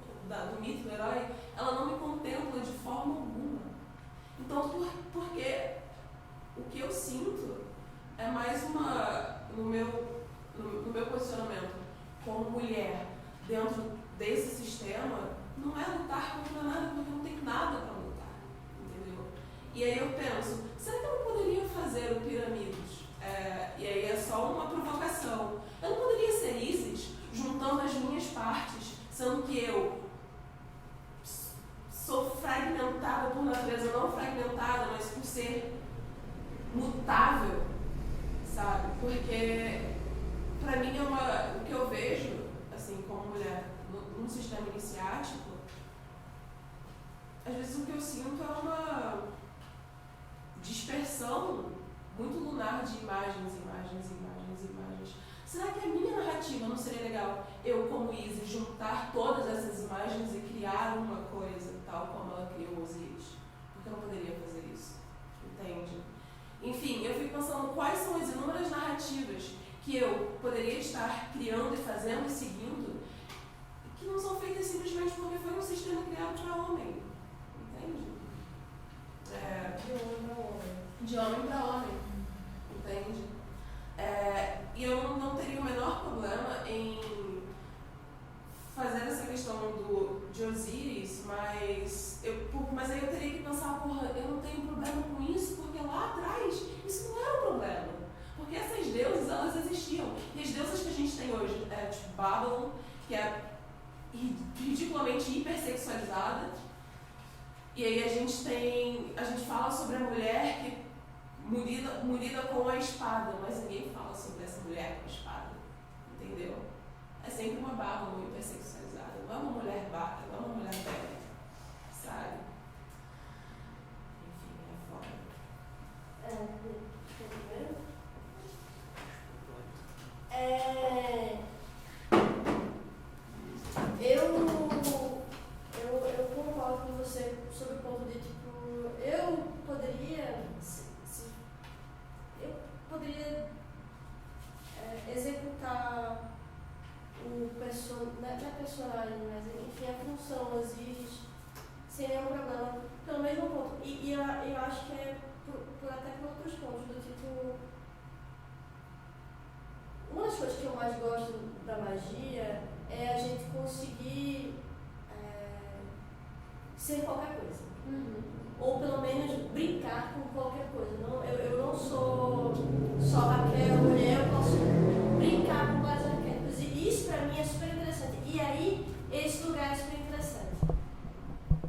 mito do herói, ela não me contempla de forma alguma. Então, porque o que eu sinto é mais no meu posicionamento como mulher dentro desse sistema, não é lutar contra nada, porque eu não tenho nada para lutar, entendeu? E aí eu penso, será que eu não poderia fazer o Pirâmides? E aí é só uma provocação. Eu não poderia ser Isis, juntando as minhas partes, sendo que eu sou fragmentada por natureza, não fragmentada, mas por ser mutável, sabe? Porque, pra mim, o que eu vejo, assim, como mulher, num sistema iniciático, às vezes o que eu sinto é uma dispersão muito lunar de imagens. Será que a minha narrativa não seria legal, eu como Isis, juntar todas essas imagens e criar uma coisa, tal como ela criou Osíris? Porque eu não poderia fazer isso, entende? Enfim, eu fico pensando quais são as inúmeras narrativas que eu poderia estar criando e fazendo e seguindo, que não são feitas simplesmente porque foi um sistema criado para homem, entende? De homem para homem, entende? E eu não teria o menor problema em fazer essa questão de Osíris, mas aí eu teria que pensar, porra, eu não tenho problema com isso, porque lá atrás isso não era um problema. Porque essas deusas, elas existiam. E as deusas que a gente tem hoje, tipo Babylon, que é ridiculamente hipersexualizada, e aí a gente fala sobre a mulher que munida com a espada, mas ninguém fala sobre essa mulher com a espada, entendeu? É sempre uma Babylon hipersexualizada, não é uma mulher bata, não é uma mulher bela, sabe? Enfim, é foda. Eu concordo com você sobre o ponto de, tipo, eu poderia executar não é personagem, mas enfim, a função Osíris sem nenhum problema, pelo mesmo ponto. E eu acho que é até por outros pontos, do tipo, uma das coisas que eu mais gosto da magia é a gente conseguir ser qualquer coisa. Ou pelo menos brincar com qualquer coisa. Não, eu não sou só Raquel, mulher, eu posso brincar com vários arquétipos. E isso pra mim é super interessante. E aí, esse lugar é super interessante.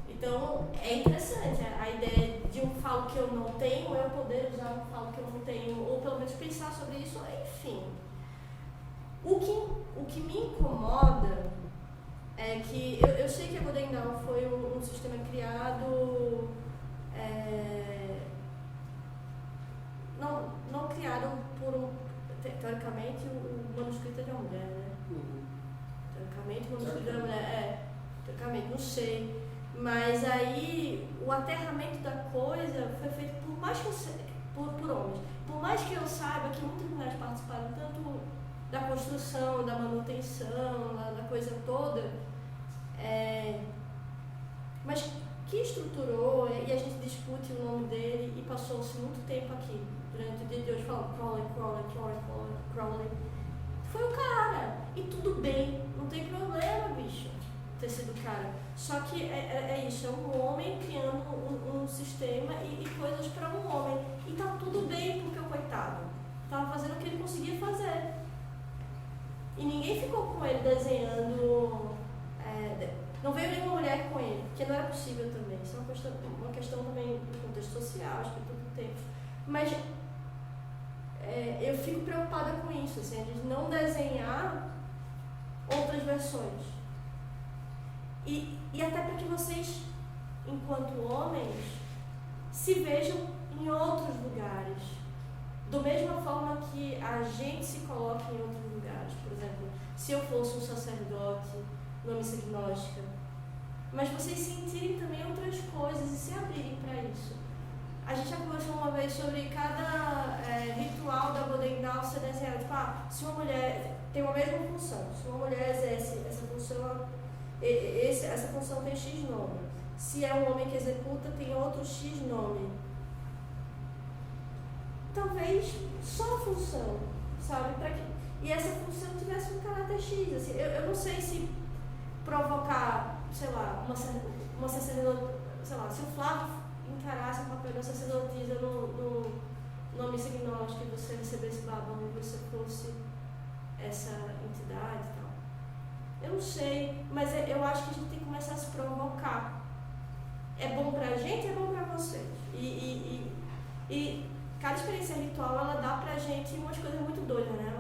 Então, é interessante a ideia de um falo que eu não tenho, eu poder usar um falo que eu não tenho, ou pelo menos pensar sobre isso, enfim. O que me incomoda é que eu sei que a Golden Dawn foi um sistema criado, não criado por teoricamente o manuscrito é de uma mulher, né? Teoricamente o manuscrito é de uma mulher, teoricamente, não sei. Mas aí o aterramento da coisa foi feito por mais que por homens. Por mais que eu saiba que muitas mulheres participaram tanto da construção, da manutenção, da coisa toda, mas que estruturou, e a gente discute o nome dele, e passou-se muito tempo aqui, durante o dia de hoje, falando Crowley, foi o cara, e tudo bem, não tem problema, bicho, ter sido o cara. Só que é isso, é um homem criando um sistema e coisas para um homem, e tá tudo bem, porque o coitado estava fazendo o que ele conseguia fazer. E ninguém ficou com ele desenhando, não veio nenhuma mulher com ele, que não era possível também. Isso é uma questão também do contexto social, acho que tudo tem. Mas eu fico preocupada com isso, assim, de não desenhar outras versões. E até para que vocês, enquanto homens, se vejam em outros lugares. Da mesma forma que a gente se coloca em outros lugares. Por exemplo, se eu fosse um sacerdote numa missa gnóstica, mas vocês sentirem também outras coisas e se abrirem para isso. A gente já conversou uma vez sobre cada ritual da Golden Dawn ser desenhado. Tipo, se uma mulher tem uma mesma função, se uma mulher exerce essa função, essa função tem X nome. Se é um homem que executa, tem outro X nome. Talvez só a função, sabe? E essa função tivesse um caráter X. Assim, eu não sei se provocar, sei lá, uma sacerdotisa, sei lá, se o Flávio encarasse o papel da sacerdotisa no missa gnóstica e você recebesse babão e você fosse essa entidade e tal. Eu não sei, mas eu acho que a gente tem que começar a se provocar. É bom pra gente, é bom pra vocês. E cada experiência ritual, ela dá pra gente umas coisas muito doidas, né?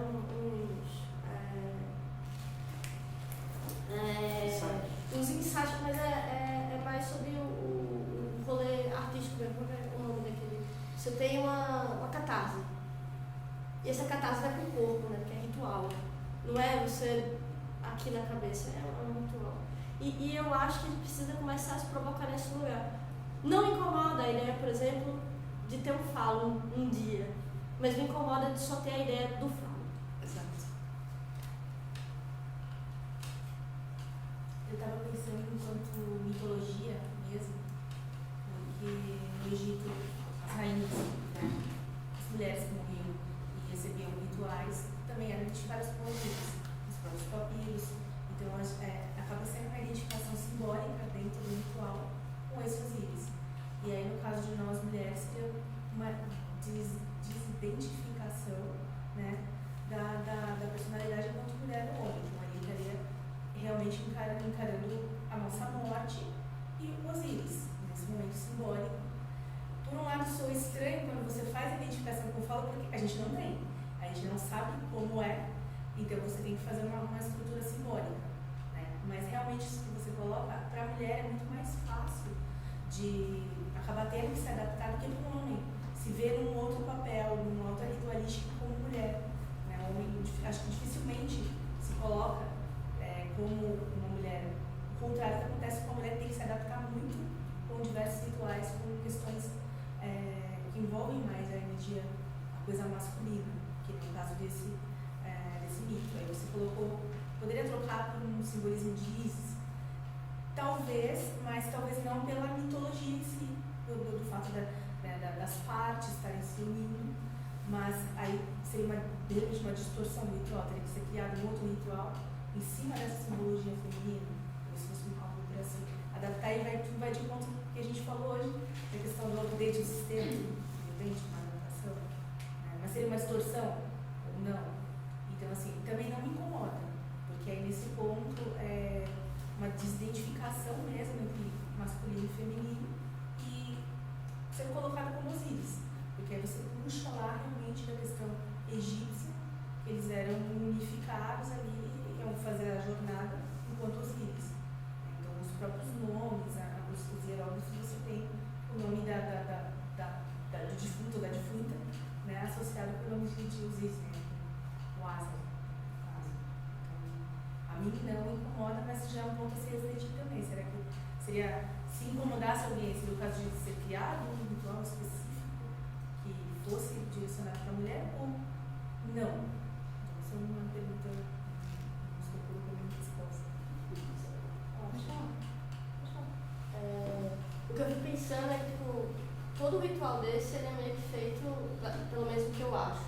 Uns insights, mas é mais sobre o rolê artístico mesmo. Qual é o nome daquele? Você tem uma catarse. E essa catarse vai pro corpo, né? Porque é ritual. Não é você aqui na cabeça, é um ritual. E eu acho que a gente precisa começar a se provocar nesse lugar. Não incomoda a ideia, por exemplo, de ter um falo um dia, mas me incomoda de só ter a ideia do falo. Exato. Eu estava pensando enquanto mitologia mesmo, porque no Egito as rainhas, né, as mulheres que morriam e recebiam rituais também eram identificadas com Osíris, os próprios papiros. Então acaba sendo uma identificação simbólica dentro do ritual com esse Osíris. E aí, no caso de nós mulheres, tem uma desidentificação, né, da personalidade enquanto mulher do homem. Então, ali estaria realmente encarando a nossa morte e o Osíris, nesse momento simbólico. Por um lado, sou estranho quando você faz a identificação que eu falo, porque a gente não tem. A gente não sabe como é, então você tem que fazer uma estrutura simbólica. Né? Mas realmente, isso que você coloca, para a mulher é muito mais fácil de acabar tendo que se adaptar do que para um homem. Se ver num outro papel, numa outra ritualística como mulher. Né? O homem, acho que dificilmente se coloca como uma mulher. O contrário que acontece com a mulher, tem que se adaptar muito com diversos rituais, com questões que envolvem mais a energia, a coisa masculina, que no caso desse mito. Aí você colocou, poderia trocar por um simbolismo de Isis? Talvez, mas talvez não pela mitologia em si, do fato das partes estarem se unindo, mas aí seria de repente uma distorção do ritual, teria que ser criado um outro ritual em cima dessa simbologia feminina, como se fosse algo para se adaptar e vai de encontro com o que a gente falou hoje, a questão do update do sistema, de repente uma adaptação, né? Mas seria uma distorção ou não? Então, assim, também não me incomoda, porque aí nesse ponto é uma desidentificação mesmo entre masculino e feminino e sendo colocado como Osíris, porque aí você puxa lá realmente da questão egípcia, eles eram unificados ali e iam fazer a jornada enquanto Osíris. Então, os próprios nomes, os hieróglifos, você tem o nome do defunto ou da defunta, né, associado com o nome de Osíris, né, o Asa. Então, a mim não incomoda, mas já é um ponto a ser refletido também. Será que seria, se incomodasse alguém, seria o caso de ser criado um ritual específico que fosse direcionado para a mulher ou não? Então, essa é uma pergunta que nos procura como resposta. O que eu fico pensando é que, tipo, todo ritual desse ele é meio que feito, pelo menos o que eu acho,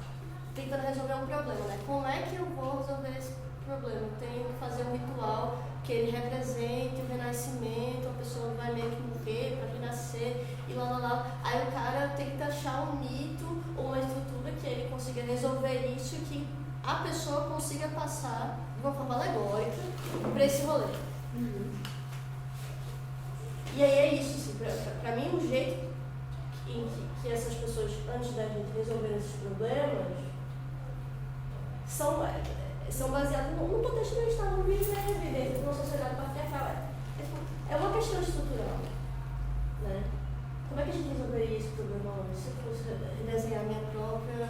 tentando resolver um problema, né? Como é que eu vou resolver esse problema? Eu tenho que fazer um ritual que ele represente o renascimento, a pessoa vai meio que morrer para renascer e lá. Aí o cara tenta achar um mito ou uma estrutura que ele consiga resolver isso e que a pessoa consiga passar de uma forma alegórica para esse rolê. E aí é isso, assim, pra mim, o jeito em que essas pessoas, antes da gente resolver esses problemas, são baseados no contexto que a gente está vivendo dentro de uma sociedade patriarcal. É uma questão estrutural, né? Como é que a gente resolveria esse problema hoje? Se eu fosse redesenhar minha própria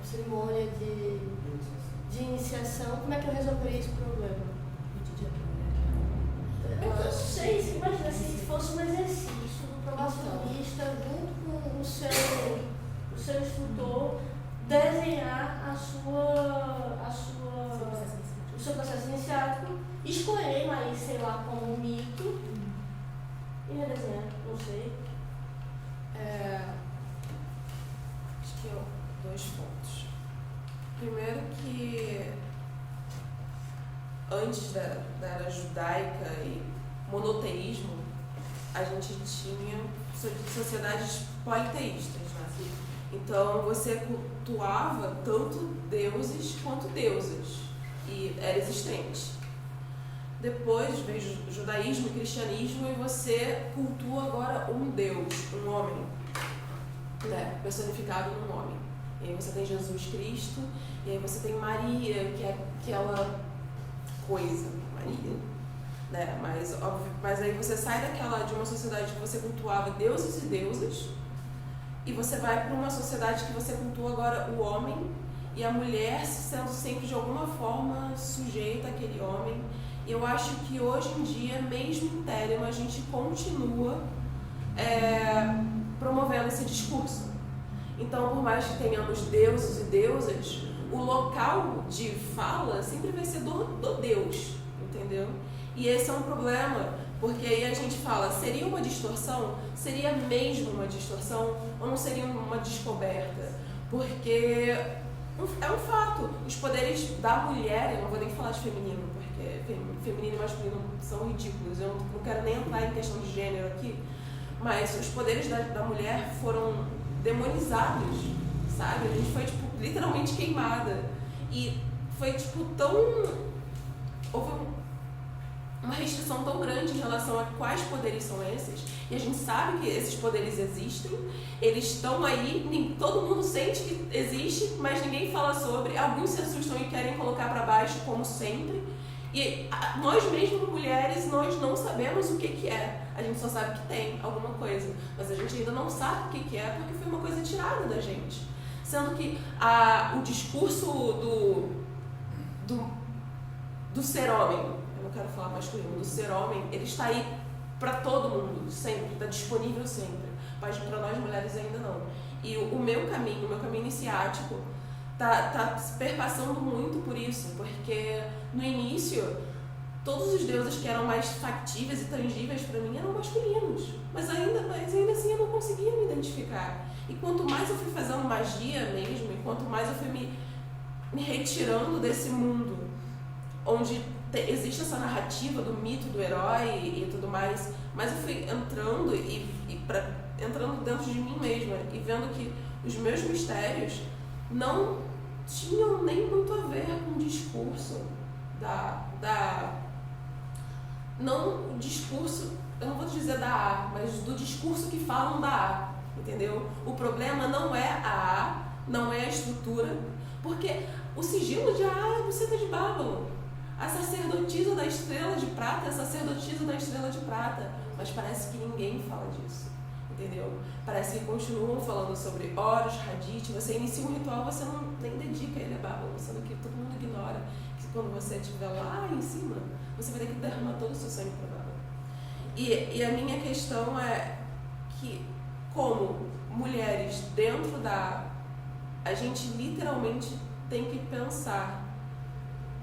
cerimônia de iniciação, como é que eu resolveria esse problema? Eu não sei, imagina se fosse um exercício do probacionista junto com o seu instrutor desenhar o seu processo iniciático, escolher, mas sei lá, como um mito e redesenhar, não sei. Acho que dois pontos. Primeiro que antes da era judaica e monoteísmo, a gente tinha sociedades politeístas, né? Então você cultuava tanto deuses quanto deusas e era existente. Depois veio o judaísmo e o cristianismo e você cultua agora um deus, um homem, né? Personificado num homem. E aí você tem Jesus Cristo, e aí você tem Maria, que é aquela coisa, Maria, né? Mas aí você sai de uma sociedade que você cultuava deuses e deusas e você vai para uma sociedade que você cultua agora o homem e a mulher sendo sempre de alguma forma sujeita àquele homem. E eu acho que hoje em dia, mesmo em Telemann, a gente continua promovendo esse discurso. Então, por mais que tenhamos deuses e deusas, o local de fala sempre vai ser do Deus, entendeu? E esse é um problema, porque aí a gente fala, seria uma distorção? Seria mesmo uma distorção? Ou não seria uma descoberta? Porque é um fato, os poderes da mulher, eu não vou nem falar de feminino, porque feminino e masculino são ridículos, eu não quero nem entrar em questão de gênero aqui, mas os poderes da mulher foram demonizados, sabe? A gente foi, literalmente queimada. E foi, houve uma restrição tão grande em relação a quais poderes são esses, e a gente sabe que esses poderes existem, eles estão aí, todo mundo sente que existe, mas ninguém fala sobre, alguns se assustam e querem colocar para baixo, como sempre, e nós mesmos, mulheres, nós não sabemos o que é. A gente só sabe que tem alguma coisa, mas a gente ainda não sabe o que é, porque foi uma coisa tirada da gente. Sendo que o discurso do ser homem, eu não quero falar masculino, do ser homem, ele está aí para todo mundo, sempre, está disponível sempre, mas para nós mulheres ainda não. E o meu caminho iniciático, tá perpassando muito por isso, porque no início todos os deuses que eram mais factíveis e tangíveis para mim eram masculinos, mas ainda assim eu não conseguia me identificar. E quanto mais eu fui fazendo magia mesmo, e quanto mais eu fui me retirando desse mundo onde existe essa narrativa do mito do herói e tudo mais, mas eu fui entrando entrando dentro de mim mesma e vendo que os meus mistérios não tinham nem muito a ver com o discurso não o discurso, eu não vou dizer da A, mas do discurso que falam da A, entendeu? O problema não é a A, não é a estrutura, porque o sigilo de A é a buceta de Bábalo. A sacerdotisa da estrela de prata é a sacerdotisa da estrela de prata, mas parece que ninguém fala disso, entendeu? Parece que continuam falando sobre Horus, Hadith, você inicia um ritual, você não nem dedica ele a Bábalo, sendo que todo mundo ignora que quando você estiver lá em cima, você vai ter que derramar todo o seu sangue para Bábalo. E a minha questão é que, como mulheres dentro da... A gente literalmente tem que pensar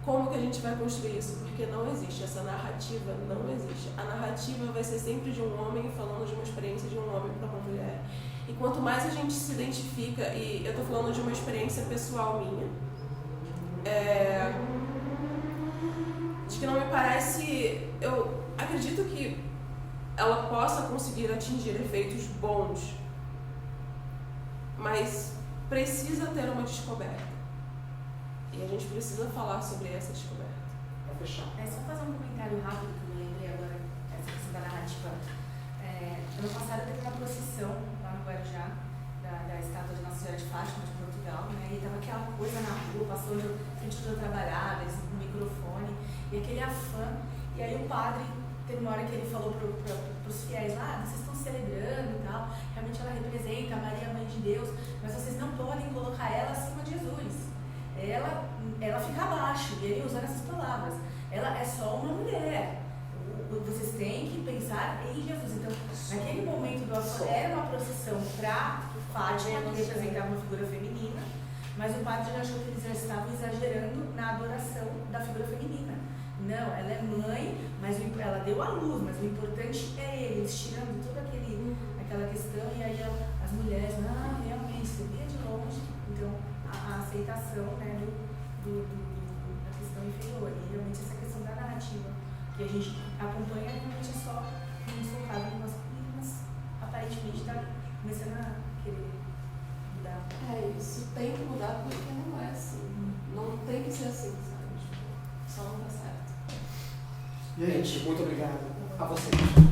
como que a gente vai construir isso, porque não existe, essa narrativa não existe. A narrativa vai ser sempre de um homem falando de uma experiência de um homem para uma mulher. E quanto mais a gente se identifica, e eu estou falando de uma experiência pessoal minha, de que não me parece... Eu acredito que ela possa conseguir atingir efeitos bons, mas precisa ter uma descoberta. E a gente precisa falar sobre essa descoberta. Para fechar. Só fazer um comentário rápido que eu me lembrei agora, essa questão da narrativa. Ano passado teve uma procissão lá no Guarujá, da estátua de Nossa Senhora de Fátima, de Portugal, né? E tava aquela coisa na rua, passou de frente onde eu trabalhava, eles com o microfone, e aquele afã. E aí o padre, teve uma hora que ele falou pros fiéis lá, vocês estão celebrando e tal, realmente ela representa a Maria, Mãe de Deus, mas vocês não podem colocar ela acima de Jesus. Ela fica abaixo, e ele usando essas palavras. Ela é só uma mulher. Vocês têm que pensar em Jesus. Então, naquele momento do afã, era uma procissão para Fátima, que representava uma figura feminina, mas o padre já achou que eles já estavam exagerando na adoração da figura feminina. Não, ela é mãe, mas ela deu à luz, mas o importante é ele, eles tirando toda aquela questão, e aí as mulheres, realmente, você via de longe. Então, a aceitação, né, da questão inferior, e realmente essa questão da narrativa que a gente acompanha realmente é só focado no masculino, mas aparentemente está começando a querer mudar. Isso tem que mudar porque não é assim. Não tem que ser assim, sabe? Só não tá certo. Gente, muito obrigado a vocês.